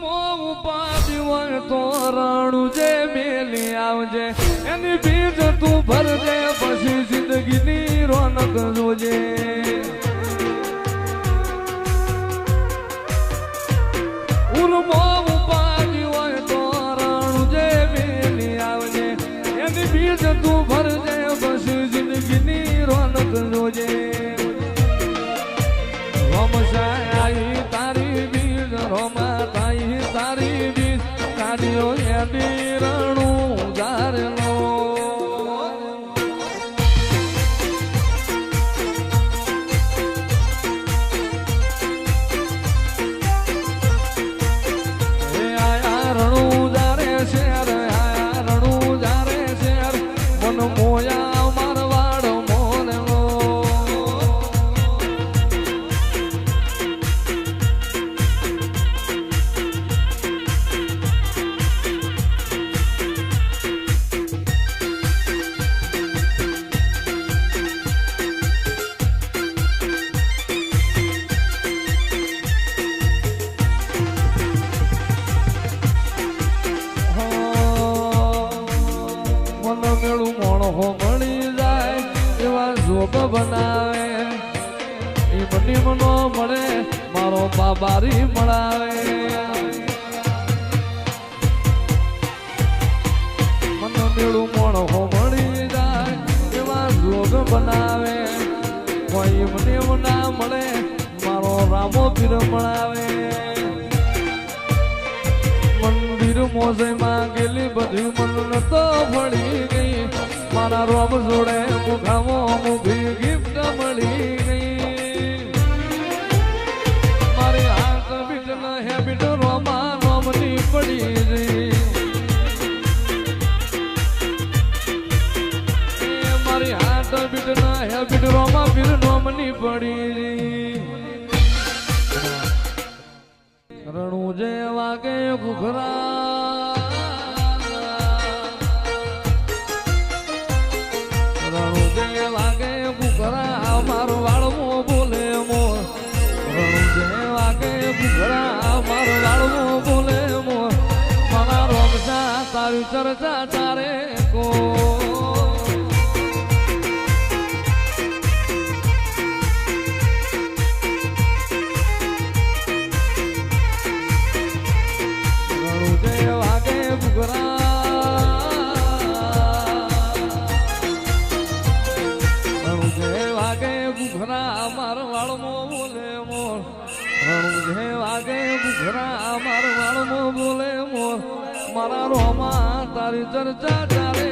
ઉપાડી હોય તો રણું જે મેલી આવજે એની બીજ તું ભરજે પછી જિંદગીની રોનક જોજે ઉર્મો ઉપાડી હોય તો રણું જે મેલી આવજે એની બીજ તું ભરજે પછી જિંદગીની રોનક જોજે રોમશાઈ તારી બીજ રોમા તાઈ તારી બીજ કાઢ્યો એની રણું જારેલો આયા રણું જારે શેર આયા રણું જારે શેર મન મોયા મારવાડ મોરેલો મેળું મોણો મળી જાય એવા જોગ બનાવે એ મની મનો મળે મારો બાબારી મળાવે મને મેળું મોણો મળી જાય એવા જોગ બનાવે કોઈ મને ના મળે મારો રામો પીર મળાવે મંદિર મોજે માં ગેલી બધી મન તો ભળી ગઈ મારા રોમ જોડે મુખામો મુખી ગિફ્ટ મળી ગઈ મારી હાથ બીટ ન હેબિટ રોમા નોમની પડી ગઈ મારી હાથ બીટ ન હેબિટ રોમા પીર નોમની પડી ગઈ રણું જે વાગે ઘુઘરા રણું જે વાગે ઘુઘરા મારો વાળમો બોલે મોર રણું જે વાગે ઘુઘરા મારો વાળમો બોલે મોર મારા રોમશા તારી ચર્ચા ચારે કો માર વાળમો બોલે મોર રણું જે વાગે ઘુઘરા માર વાળમો બોલે મોર મારા રોમા તારી ચર્ચા ચાલે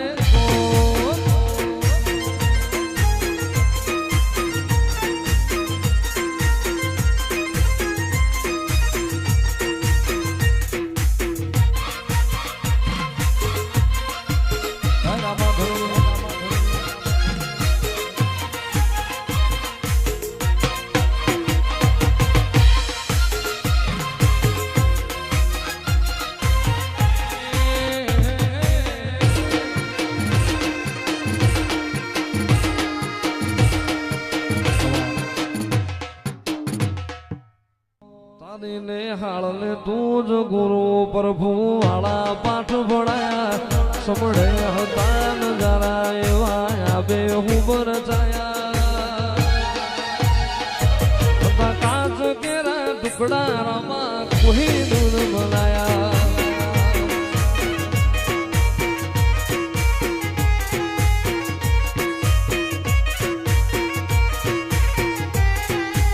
ને હાળને તું જ ગુરુ પ્રભુ વાળા પાઠ ભણાયા સમળે હતા નજારા એવા આબે હુબર છાયા કાચ કેરા ટુકડા રામા કોઈ દૂર બનાયા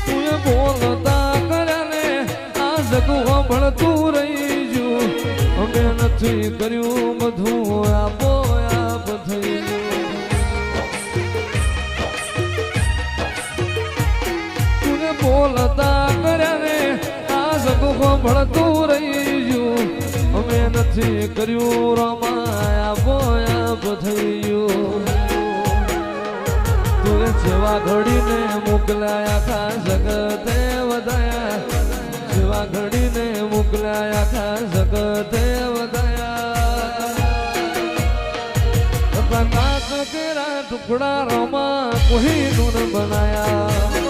તું બોલતા ભણતું રહી ગયું અમે નથી કર્યું બધું આપો આપ થઈ તું બોલતા કર્યા ને આ સગું ભણતું રહી ગયું અમે નથી કર્યું રમા આપો આપ થઈ ગયું તું સેવા ઘડીને મોકલાયા ખા જગતે વધાયા સેવા ઘડીને મોકલાયા ખા જગતે વધાયા નાક કેરા ટુકડા રોમા કોઈ નૂન બનાયા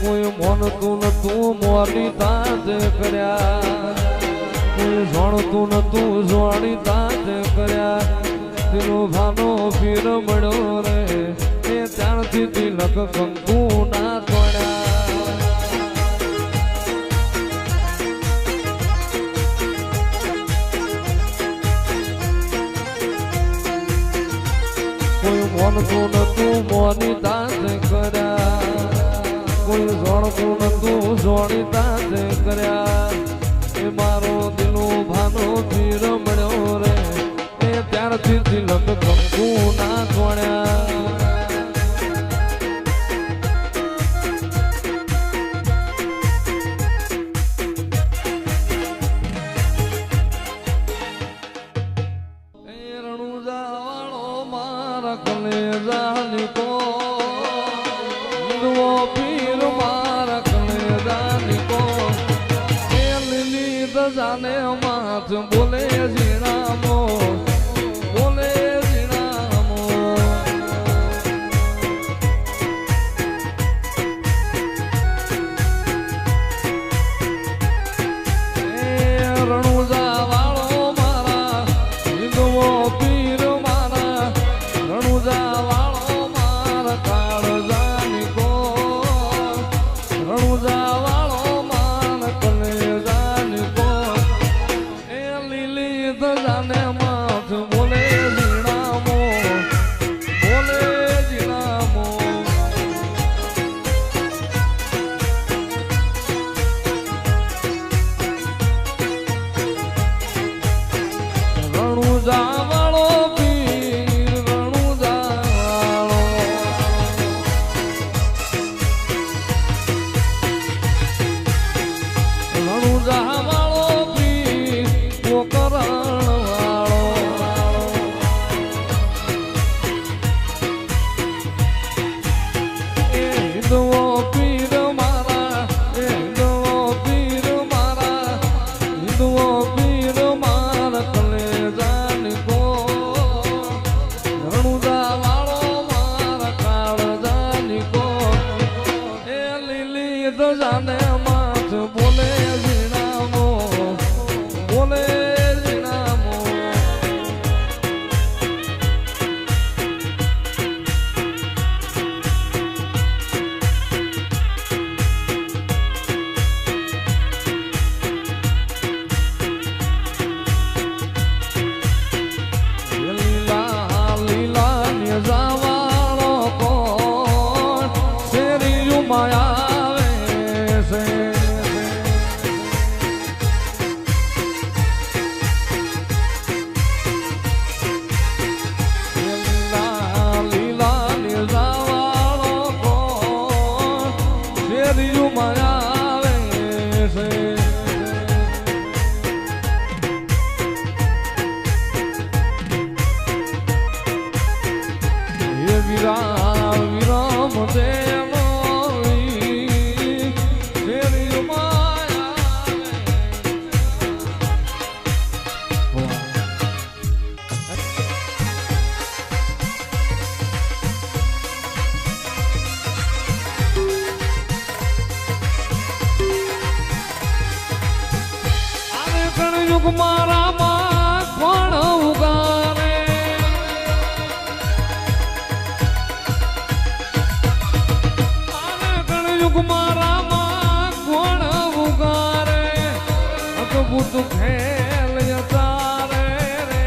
કોઈ મોનતું નતું મોની તાજ કર્યા, કોઈ જોણતું નતું જોણી તાજ કર્યા. તેનો ભાનો પીર મળ્યો રે એ ત્યારથી તિલક કંકુ ના તોડ્યા. કોઈ મોનતું નતું મોની તાજ કર્યા, કોઈ જોણતું નતું જોણી તાજ કર્યા. એ મારો દિલો ભાનો પીર મળ્યો રે એ ત્યારથી તિલક કંકુ ના તોડ્યા. જાને માથ બોલે જીણામો, બોલે જીણામો. રણુજા વાળો મારા હિંદવો પીર મારા, રણુજા વાળો મારા કાળજાની કો, રણુજા વાળો મારા કલેજાની કો. જાને માથ બોલે જીણામો, બોલે જીણામો. રણુજા વાળો પીર, રણુજા વાળો, રણુજા વાળો પીર પોકરણ વાળો. એ હિંદવો પીર મારા, એ હિંદવો પીર મારા, હિંદવો પીર મારા કલેજાની કો, રણુજા વાળો મારા કાળજાની કો. એ લીલી જાને માથ બોલે જીણામો, બોલે જીણામો. લીલા લીલા ને જાવાળો કોણ શેરીયું માયા આવે છે. વિરામ દેવો શેરીયું માયા. આવે કળયુગ મારા માં કોણ ઉગારે, મારા માં કોણ ઉગારે. અદભુત ખેલ તારે રે,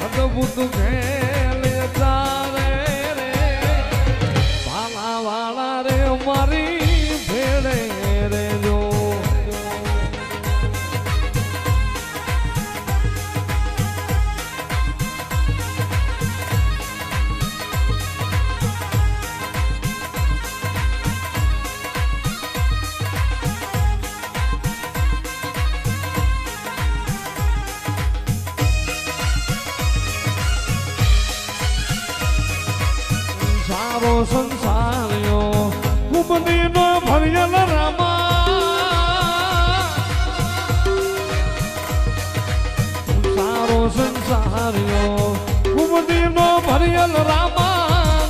અદભુત ખેલ તારે રે. ભાલા વાળા રે મારી ભેળે રે જો. સારો સંસાર્યો કુંભની નો ભર્યલ રામા, સારો સંસાર્યો કુંભની નો ભર્યલ રામા.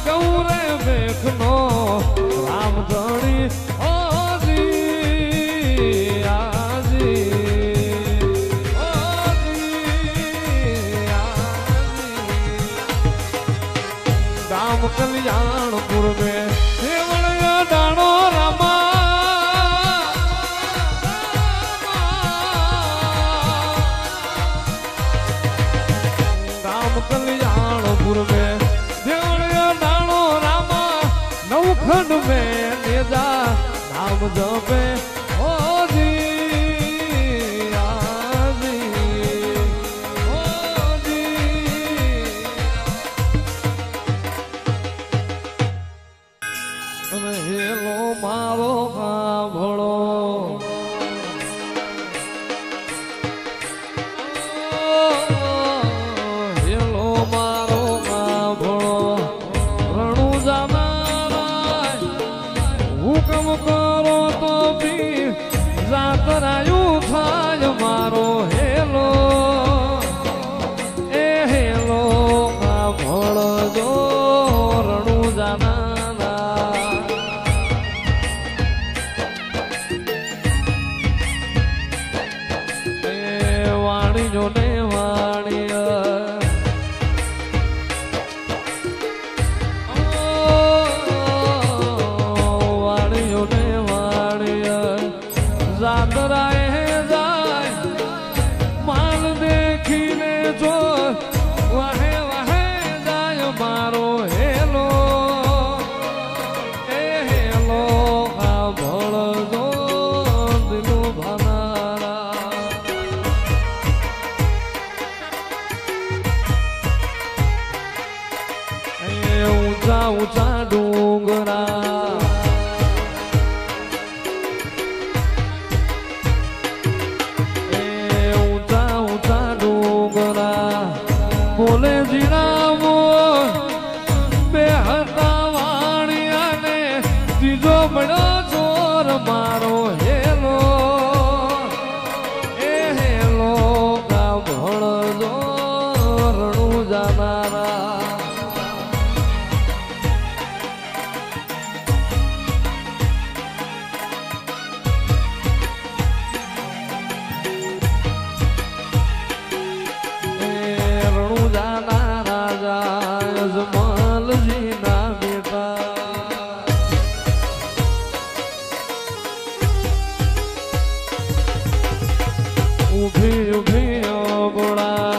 ગૌરે બેખનો રામ ધણી રામ કલ્યાણપુર में દેવળિયો દાણો રામા રામ કલ્યાણપુર में દેવળિયો દાણો રામા નવખંડ में नेजा नाम जपे ओ जी હેલો મારો સાંભળો હેલો મારો સાંભળો રણું જાનારા હુકમ કરો તો બી જાતરાયું થાય મારો હેલો એ હેલો સાંભળજો રણું જાના ને વાણિયા વાણિયો ને વાણિયા જાતરાએ જાય માલ દેખીને જો વાહે વાહે જાય મારો હેલો એ હેલો સાંભળજો દિલું ભાનારા ઊંચા ઊંચા ડુંગરા ઊંચા ઊંચા ડુંગરા બોલે જીરામો બે હતા વાણિયા ને ત્રીજો મળ્યો ચોર મારો હેલો એ હેલો સાંભળજો રણું જાનારા ઉભી ઉભી ગોળા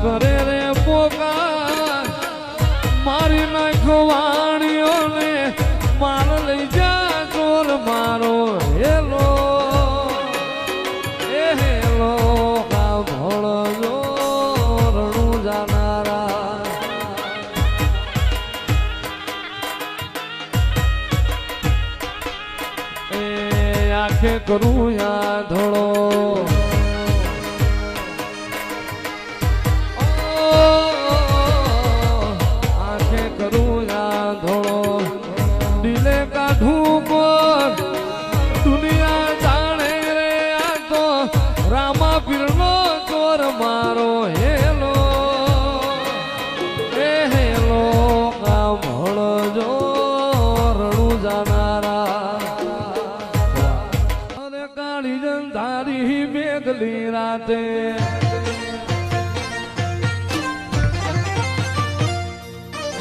કરે રે પોકાર મારી નાખો વાણીઓને માર લઈ જા ચોર મારો હેલો એ હેલો સાંભળજો રણું જાનારા એ આંખે કરું યા ધોળો દુનિયા જાણે રે આ તો રામા પીરનો ચોર મારો હેલો એ હેલો સાંભળજો રણું જાનારા અરે કાળી જંધારી મેઘલી રાતે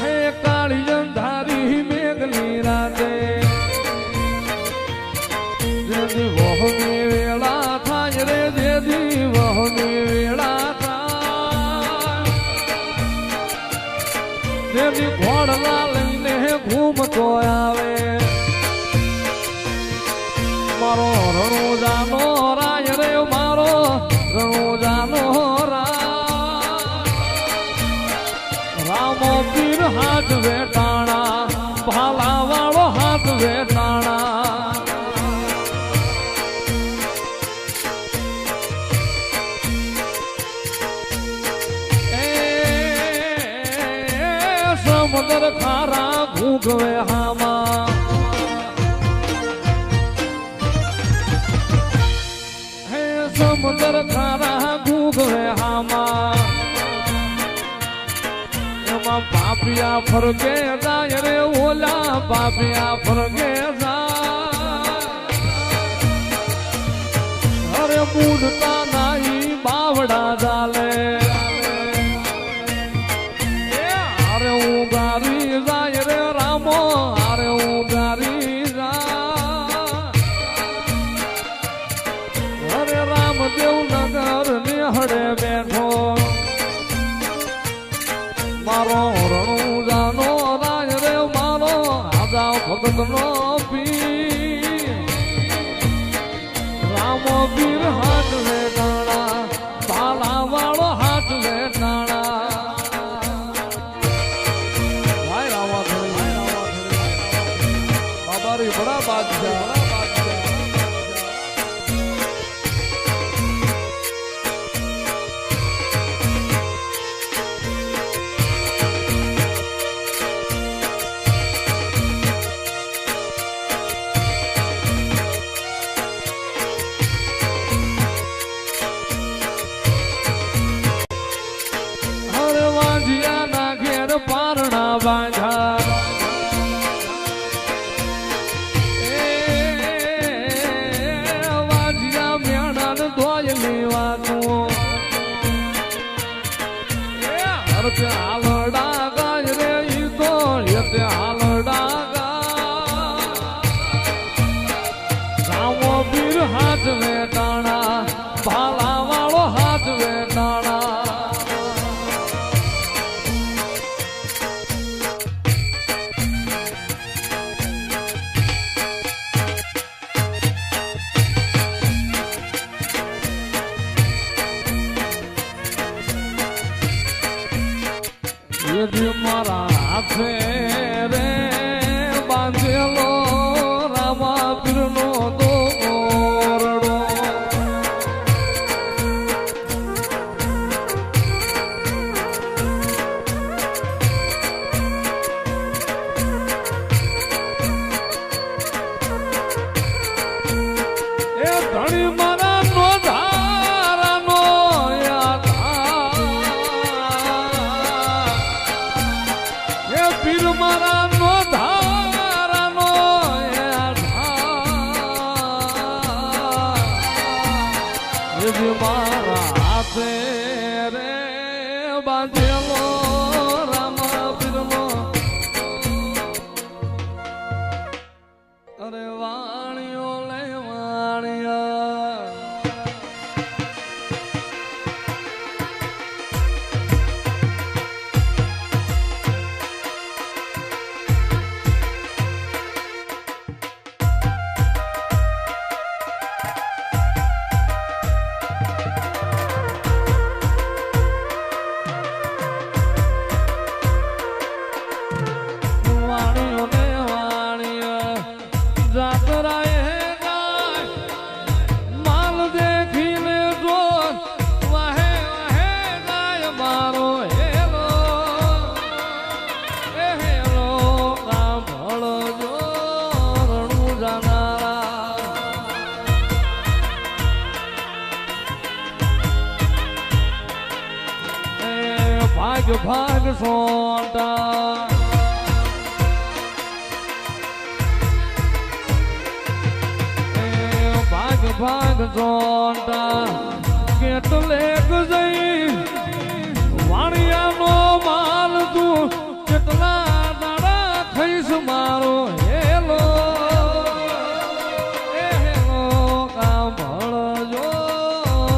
હે કાળી જંધારી મેઘલી રાતે વહની વેળા થાય રે જેદી વહની વેળા થાય જેદી ઘોડલા લઈને ઘૂમતો આવે મારો રણું જાનો રાય રે મારો રણું જાનો રામો પીર હાથ વેટાણા ભાલા વાળો હાથ વેટાણા સમુદ્ર ખારા ઘૂંઘવે હામાં હે સમુદ્ર ખારા ઘૂંઘવે હામાં એમાં પાપિયા ફરકે જાય રે ઓલા પાપિયા ફરકે જાય અરે મૂડતા નાઈ બાવડા ચાલે અરે ઉગારી મારો રણુજાનો રાજ રે મારો આજા ભગતનો પીર રામ પીર હાથ રે ટાણા બાલા વાળો હાથ રે ટાણા ભાઈ રાવા બાબારી બડા બાદશાહ પારણા બાંધા વાજિયા મેણા ધોયલી વાતું હરતે હાલડા ગાય રે ઈ તો યતે હાલડા ગા રામો પીર હાથ વેટાણા ભાલા વાળો હાથ વેટાણા મારા હાથે રે બાંધેલો રામા પીરનો દોરડો એ ધણી મારા નો ધારાનો પીર મારા નો ધારાનો મારા હાથે રે બાંધેલો રામા પીરનો અરે વાણિયો લે વાણિયા ભાગ ભાગ સોટા ભાગ ભાગ સોટા કેટલે જઈ વાણિયાનો માલ તું કેટલા દાડા ખઈશ મારો હેલો હેલો કામ ભળજો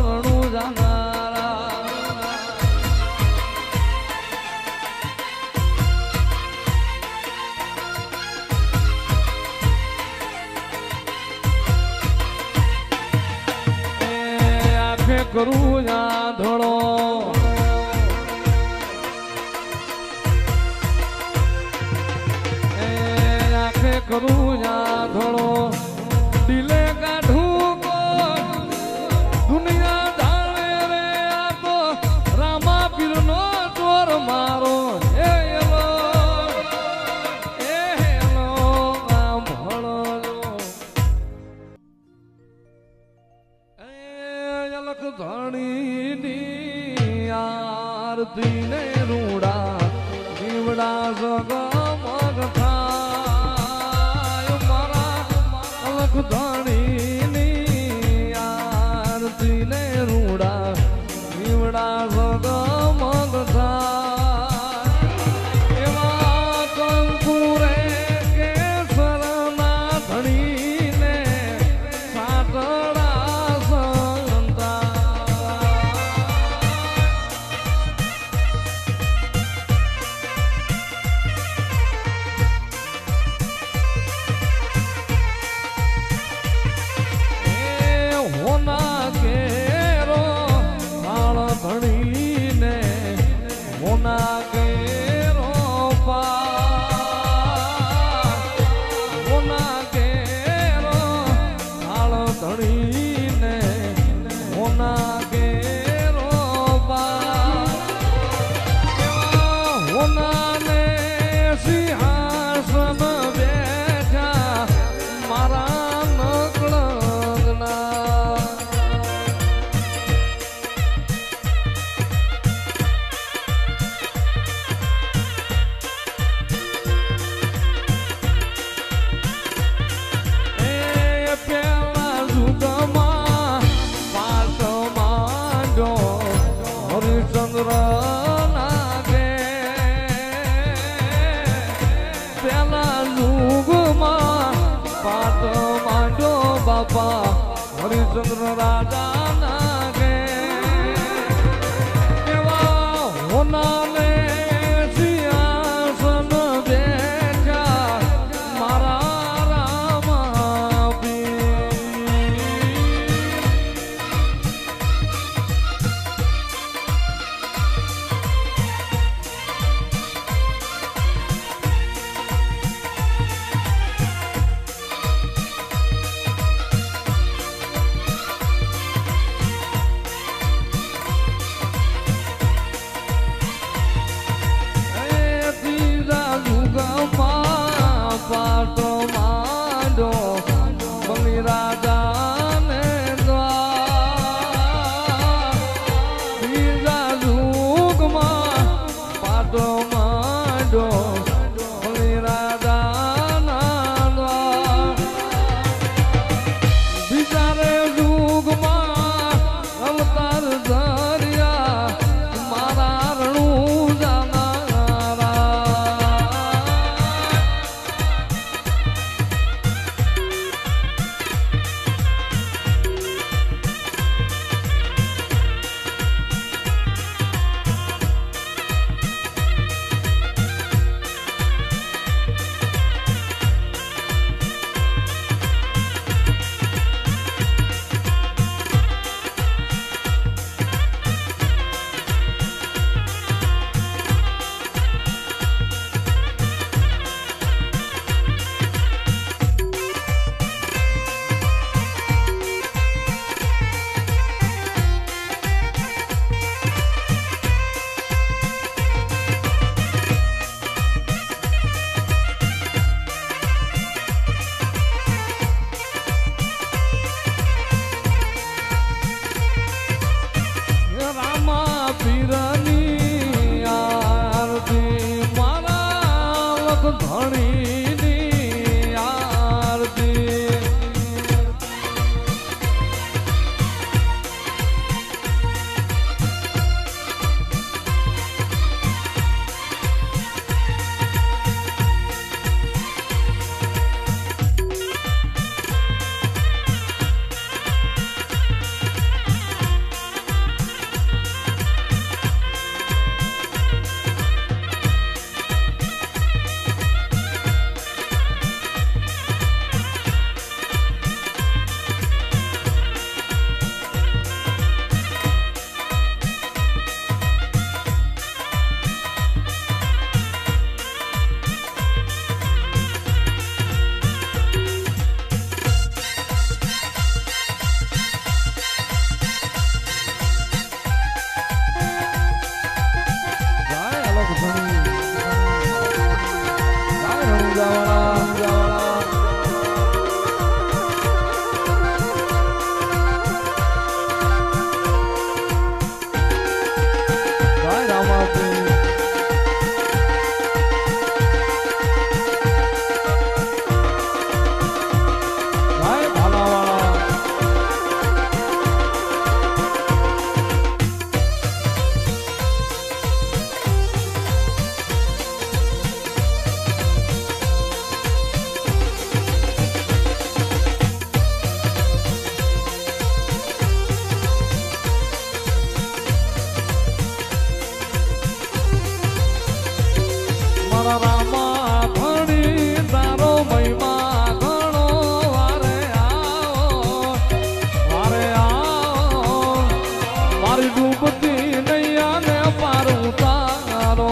રણું જાનારા કરું યા ધોળો આખે કરું યા ધોળો દિલે કાઢું દુનિયા જાણે રે આ તો રામા પીરનો ચોર મારો હેલો આમ ભળો ધણીની આરતી ને રૂડા જીવડા જગમગ થાય મારા અલખ ધણીની આરતી ને રૂડા જીવડા જગમગ થાય એવા કંકુરે કેસરના ધણીને સાતડા હરિચંદ્ર નાગે પેલા યુગમાં પાટ માંડો બાપા હરિચંદ્ર રાજા નાગે એવા હોનાને સિંહાસન બેઠા મારા રામા પાટ માંડો બલી રાજાને દ્વાર બીજા યુગમાં પાટ માંડો બલી રાજાના દ્વાર બીજારે યુગમાં અવતાર ધર્યા મારા રણું પીરની આરતી મારા લખ ધણીની આરતી રામા ધણી તારો મહિમા ઘણો વારે આવો મારી ડૂબતી નૈયાને પાર ઉતારો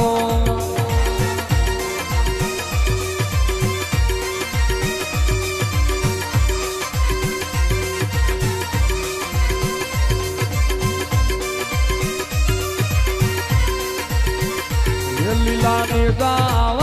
લીલા ને ગાવ